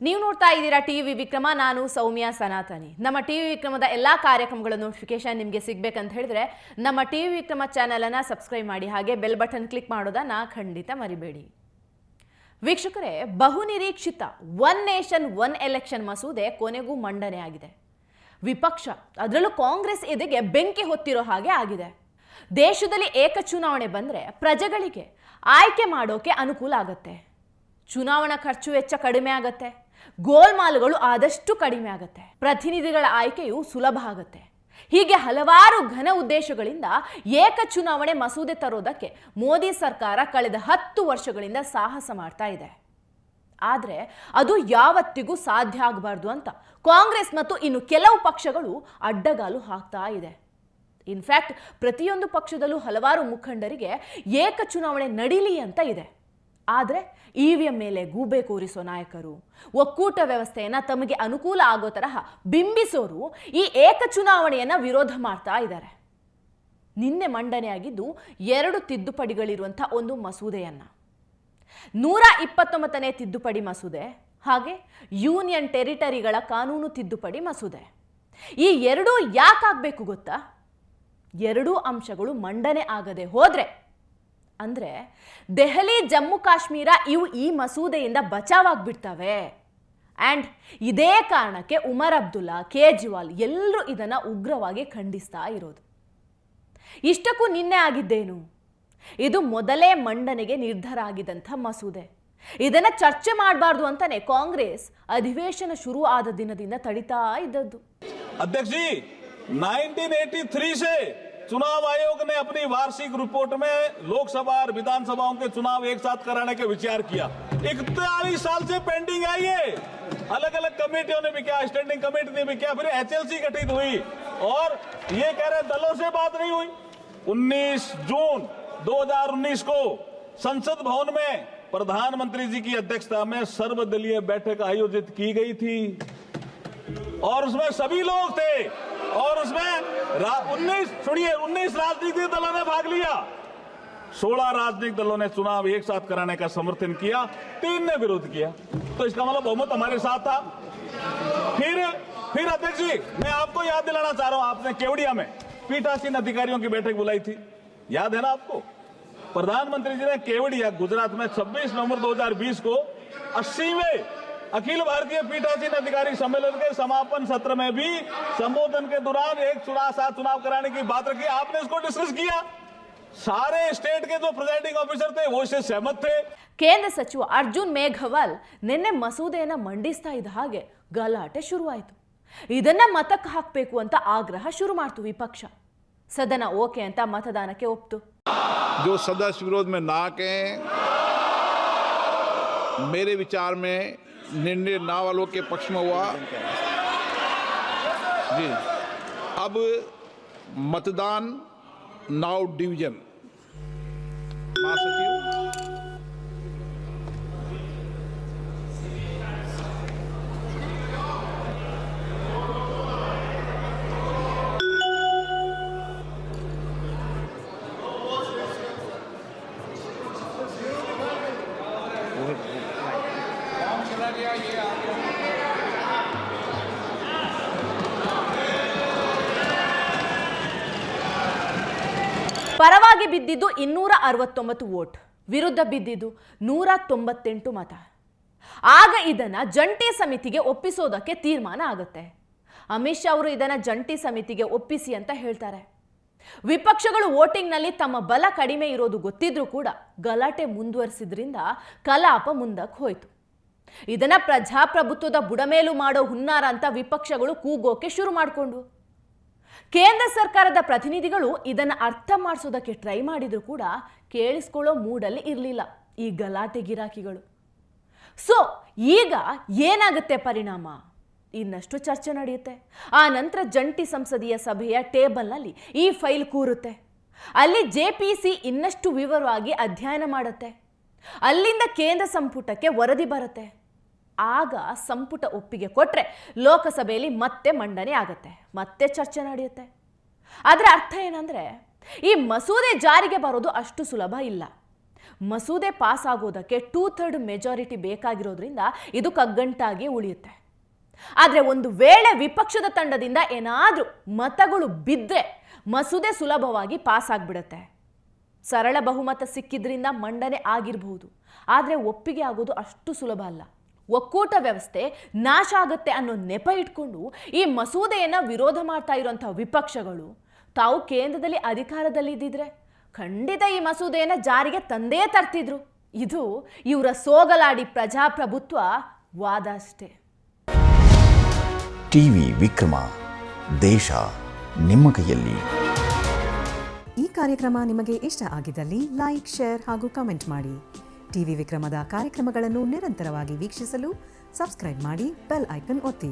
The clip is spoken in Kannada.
ನೀವು ನೋಡ್ತಾ ಇದ್ದೀರಾ ಟಿವಿ ವಿಕ್ರಮ. ನಾನು ಸೌಮ್ಯ ಸನಾತನಿ. ನಮ್ಮ ಟಿವಿ ವಿಕ್ರಮದ ಎಲ್ಲಾ ಕಾರ್ಯಕ್ರಮಗಳ ನೋಟಿಫಿಕೇಶನ್ ನಿಮಗೆ ಸಿಗಬೇಕಂತ ಹೇಳಿದ್ರೆ ನಮ್ಮ ಟಿವಿ ವಿಕ್ರಮ ಚಾನೆಲ್ ಅನ್ನು ಸಬ್ಸ್ಕ್ರೈಬ್ ಮಾಡಿ, ಹಾಗೆ ಬೆಲ್ ಬಟನ್ ಕ್ಲಿಕ್ ಮಾಡೋದನ್ನ ಖಂಡಿತ ಮರಿಬೇಡಿ. ವೀಕ್ಷಕರೇ, ಬಹುನಿರೀಕ್ಷಿತ ಒನ್ ನೇಷನ್ ಒನ್ ಎಲೆಕ್ಷನ್ ಮಸೂದೆ ಕೊನೆಗೂ ಮಂಡನೆ ಆಗಿದೆ. ವಿಪಕ್ಷ, ಅದರಲ್ಲೂ ಕಾಂಗ್ರೆಸ್ ಎದೆಗೆ ಬೆಂಕಿ ಹೊತ್ತಿರೋ ಹಾಗೆ ಆಗಿದೆ. ದೇಶದಲ್ಲಿ ಏಕ ಚುನಾವಣೆ ಬಂದ್ರೆ ಪ್ರಜೆಗಳಿಗೆ ಆಯ್ಕೆ ಮಾಡೋಕೆ ಅನುಕೂಲ ಆಗುತ್ತೆ, ಚುನಾವಣಾ ಖರ್ಚು ವೆಚ್ಚ ಕಡಿಮೆ ಆಗುತ್ತೆ, ಗೋಲ್ಮಾಲ್ಗಳು ಆದಷ್ಟು ಕಡಿಮೆ ಆಗುತ್ತೆ, ಪ್ರತಿನಿಧಿಗಳ ಆಯ್ಕೆಯು ಸುಲಭ ಆಗುತ್ತೆ. ಹೀಗೆ ಹಲವಾರು ಘನ ಉದ್ದೇಶಗಳಿಂದ ಏಕ ಚುನಾವಣೆ ಮಸೂದೆ ತರೋದಕ್ಕೆ ಮೋದಿ ಸರ್ಕಾರ ಕಳೆದ 10 ವರ್ಷಗಳಿಂದ ಸಾಹಸ ಮಾಡ್ತಾ ಇದೆ. ಆದರೆ ಅದು ಯಾವತ್ತಿಗೂ ಸಾಧ್ಯ ಆಗಬಾರ್ದು ಅಂತ ಕಾಂಗ್ರೆಸ್ ಮತ್ತು ಇನ್ನು ಕೆಲವು ಪಕ್ಷಗಳು ಅಡ್ಡಗಾಲು ಹಾಕ್ತಾ ಇದೆ. ಇನ್ಫ್ಯಾಕ್ಟ್ ಪ್ರತಿಯೊಂದು ಪಕ್ಷದಲ್ಲೂ ಹಲವಾರು ಮುಖಂಡರಿಗೆ ಏಕ ಚುನಾವಣೆ ನಡೀಲಿ ಅಂತ ಇದೆ. ಆದರೆ ಇವಿಎಂ ಮೇಲೆ ಗೂಬೆ ಕೂರಿಸೋ ನಾಯಕರು, ಒಕ್ಕೂಟ ವ್ಯವಸ್ಥೆಯನ್ನ ತಮಗೆ ಅನುಕೂಲ ಆಗೋ ತರಹ ಬಿಂಬಿಸೋರು ಈ ಏಕ ಚುನಾವಣೆಯನ್ನ ವಿರೋಧ ಮಾಡ್ತಾ ಇದ್ದಾರೆ. ನಿನ್ನೆ ಮಂಡನೆಯಾಗಿದ್ದು 2 ತಿದ್ದುಪಡಿಗಳಿರುವಂಥ ಒಂದು ಮಸೂದೆಯನ್ನ, 129ನೇ ತಿದ್ದುಪಡಿ ಮಸೂದೆ ಹಾಗೆ ಯೂನಿಯನ್ ಟೆರಿಟರಿಗಳ ಕಾನೂನು ತಿದ್ದುಪಡಿ ಮಸೂದೆ. ಈ ಎರಡೂ ಯಾಕಾಗಬೇಕು ಗೊತ್ತಾ? 2 ಅಂಶಗಳು ಮಂಡನೆ ಆಗದೆ ಹೋದ್ರೆ ಅಂದ್ರೆ ದೆಹಲಿ, ಜಮ್ಮು ಕಾಶ್ಮೀರ ಇವು ಈ ಮಸೂದೆಯಿಂದ ಬಚಾವಾಗ್ಬಿಡ್ತವೆ. ಆ್ಯಂಡ್ ಇದೇ ಕಾರಣಕ್ಕೆ ಉಮರ್ ಅಬ್ದುಲ್ಲಾ, ಕೇಜ್ರಿವಾಲ್ ಎಲ್ಲರೂ ಇದನ್ನ ಉಗ್ರವಾಗಿ ಖಂಡಿಸ್ತಾ ಇರೋದು. ಇಷ್ಟಕ್ಕೂ ನಿನ್ನೆ ಆಗಿದ್ದೇನು? ಇದು ಮೊದಲೇ ಮಂಡನೆಗೆ ನಿರ್ಧಾರ ಆಗಿದ್ದಂಥ ಮಸೂದೆ. ಇದನ್ನ ಚರ್ಚೆ ಮಾಡಬಾರ್ದು ಅಂತಾನೆ ಕಾಂಗ್ರೆಸ್ ಅಧಿವೇಶನ ಶುರು ಆದ ದಿನದಿಂದ ತಡಿತಾ ಇದ್ದದ್ದು. अध्यक्ष जी, 1983 से चुनाव आयोग ने अपनी वार्षिक रिपोर्ट में लोकसभा और विधानसभाओं के चुनाव एक साथ कराने का विचार किया. 41 साल से पेंडिंग है ये. अलग अलग कमेटियों ने भी किया, स्टैंडिंग कमेटी ने भी किया, फिर एचएलसी गठित हुई और ये कह रहे दलों से बात नहीं हुई. 19 जून 2019 को संसद भवन में प्रधानमंत्री जी की अध्यक्षता में सर्वदलीय बैठक आयोजित की गई थी और उसमें सभी लोग थे और उसमें 19 राजनीतिक दलों ने भाग लिया. 16 राजनीतिक दलों ने चुनाव एक साथ कराने का समर्थन किया, 3 ने विरोध किया. तो इसका मतलब बहुमत हमारे साथ था. फिर अध्यक्ष जी, मैं आपको याद दिलाना चाह रहा हूं, आपने केवड़िया में पीठासीन अधिकारियों की बैठक बुलाई थी, याद है ना आपको? प्रधानमंत्री जी ने केवड़िया, गुजरात में 26 नवंबर 2020 को 80वें अखिल भारतीय पीठासीन अधिकारी सम्मेलन के समापन सत्र में भी संबोधन के दौरान एक साथ चुनाव कराने की बात रखी. आपने इसको डिस्कस किया. सारे स्टेट के जो प्रिजाइडिंग ऑफिसर थे वो इससे सहमत थे. ಕೇಂದ್ರ ಸಚಿವ ಅರ್ಜುನ್ ಮೇಘವಾಲ್ ನಿನ್ನೆ ಮಸೂದೆಯನ್ನ ಮಂಡಿಸ್ತಾ ಇದ್ದ ಹಾಗೆ ಗಲಾಟೆ ಶುರುವಾಯಿತು. ಇದನ್ನ ಮತಕ್ಕೆ ಹಾಕಬೇಕು ಅಂತ ಆಗ್ರಹ ಶುರು ಮಾಡ್ತು ವಿಪಕ್ಷ. ಸದನ ಓಕೆ ಅಂತ मतदानಕ್ಕೆ ಒಪ್ತು. जो सदस्य विरोध में ना के मेरे विचार में निर्णय ना वालों के पक्ष में हुआ. जी, अब मतदान नाउ डिवीजन. महासचिव ಪರವಾಗಿ ಬಿದ್ದಿದ್ದು 269 ವೋಟ್, ವಿರುದ್ಧ ಬಿದ್ದಿದ್ದು 198 ಮತ. ಆಗ ಇದನ್ನ ಜಂಟಿ ಸಮಿತಿಗೆ ಒಪ್ಪಿಸೋದಕ್ಕೆ ತೀರ್ಮಾನ ಆಗುತ್ತೆ. ಅಮಿತ್ ಶಾ ಅವರು ಇದನ್ನ ಜಂಟಿ ಸಮಿತಿಗೆ ಒಪ್ಪಿಸಿ ಅಂತ ಹೇಳ್ತಾರೆ. ವಿಪಕ್ಷಗಳು ವೋಟಿಂಗ್ನಲ್ಲಿ ತಮ್ಮ ಬಲ ಕಡಿಮೆ ಇರೋದು ಗೊತ್ತಿದ್ರೂ ಕೂಡ ಗಲಾಟೆ ಮುಂದುವರಿಸಿದ್ರಿಂದ ಕಲಾಪ ಮುಂದಕ್ಕೆ ಹೋಯ್ತು. ಇದನ್ನ ಪ್ರಜಾಪ್ರಭುತ್ವದ ಬುಡಮೇಲು ಮಾಡೋ ಹುನ್ನಾರ ಅಂತ ವಿಪಕ್ಷಗಳು ಕೂಗೋಕೆ ಶುರು ಮಾಡಿಕೊಂಡು, ಕೇಂದ್ರ ಸರ್ಕಾರದ ಪ್ರತಿನಿಧಿಗಳು ಇದನ್ನು ಅರ್ಥ ಮಾಡಿಸೋದಕ್ಕೆ ಟ್ರೈ ಮಾಡಿದ್ರು ಕೂಡ ಕೇಳಿಸ್ಕೊಳ್ಳೋ ಮೂಡಲ್ಲಿ ಇರಲಿಲ್ಲ ಈ ಗಲಾಟೆ ಗಿರಾಕಿಗಳು. ಸೊ ಈಗ ಏನಾಗುತ್ತೆ ಪರಿಣಾಮ? ಇನ್ನಷ್ಟು ಚರ್ಚೆ ನಡೆಯುತ್ತೆ. ಆ ನಂತರ ಜಂಟಿ ಸಂಸದೀಯ ಸಭೆಯ ಟೇಬಲ್ನಲ್ಲಿ ಈ ಫೈಲ್ ಕೂರುತ್ತೆ. ಅಲ್ಲಿ ಜೆಪಿಸಿ ಇನ್ನಷ್ಟು ವಿವರವಾಗಿ ಅಧ್ಯಯನ ಮಾಡುತ್ತೆ. ಅಲ್ಲಿಂದ ಕೇಂದ್ರ ಸಂಪುಟಕ್ಕೆ ವರದಿ ಬರುತ್ತೆ. ಆಗ ಸಂಪುಟ ಒಪ್ಪಿಗೆ ಕೊಟ್ರೆ ಲೋಕಸಭೆಯಲ್ಲಿ ಮತ್ತೆ ಮಂಡನೆ ಆಗುತ್ತೆ, ಮತ್ತೆ ಚರ್ಚೆ ನಡೆಯುತ್ತೆ. ಅದರ ಅರ್ಥ ಏನಂದ್ರೆ ಈ ಮಸೂದೆ ಜಾರಿಗೆ ಬರೋದು ಅಷ್ಟು ಸುಲಭ ಇಲ್ಲ. ಮಸೂದೆ ಪಾಸ್ ಆಗೋದಕ್ಕೆ 2/3 ಮೆಜಾರಿಟಿ ಬೇಕಾಗಿರೋದ್ರಿಂದ ಇದು ಕಗ್ಗಂಟಾಗಿ ಉಳಿಯುತ್ತೆ. ಆದರೆ ಒಂದು ವೇಳೆ ವಿಪಕ್ಷದ ತಂಡದಿಂದ ಏನಾದರೂ ಮತಗಳು ಬಿದ್ದರೆ ಮಸೂದೆ ಸುಲಭವಾಗಿ ಪಾಸ್ ಆಗಿಬಿಡುತ್ತೆ. ಸರಳ ಬಹುಮತ ಸಿಕ್ಕಿದ್ರಿಂದ ಮಂಡನೆ ಆಗಿರಬಹುದು, ಆದರೆ ಒಪ್ಪಿಗೆ ಆಗೋದು ಅಷ್ಟು ಸುಲಭ ಅಲ್ಲ. ಒಕ್ಕೂಟ ವ್ಯವಸ್ಥೆ ನಾಶ ಆಗುತ್ತೆ ಅನ್ನೋ ನೆಪ ಇಟ್ಕೊಂಡು ಈ ಮಸೂದೆಯನ್ನು ವಿರೋಧ ಮಾಡ್ತಾ ಇರುವಂಥ ವಿಪಕ್ಷಗಳು ತಾವು ಕೇಂದ್ರದಲ್ಲಿ ಅಧಿಕಾರದಲ್ಲಿದ್ದಿದ್ರೆ ಖಂಡಿತ ಈ ಮಸೂದೆಯನ್ನು ಜಾರಿಗೆ ತಂದೇ ತರ್ತಿದ್ರು. ಇದು ಇವರ ಸೋಗಲಾಡಿ ಪ್ರಜಾಪ್ರಭುತ್ವ ವಾದ ಅಷ್ಟೇ. ಟಿವಿ ವಿಕ್ರಮ, ದೇಶ ನಿಮ್ಮ ಕೈಯಲ್ಲಿ. ಈ ಕಾರ್ಯಕ್ರಮ ನಿಮಗೆ ಇಷ್ಟ ಆಗಿದ್ದಲ್ಲಿ ಲೈಕ್, ಶೇರ್ ಹಾಗೂ ಕಮೆಂಟ್ ಮಾಡಿ. ಟಿವಿ ವಿಕ್ರಮದ ಕಾರ್ಯಕ್ರಮಗಳನ್ನು ನಿರಂತರವಾಗಿ ವೀಕ್ಷಿಸಲು ಸಬ್ಸ್ಕ್ರೈಬ್ ಮಾಡಿ, ಬೆಲ್ ಐಕನ್ ಒತ್ತಿ.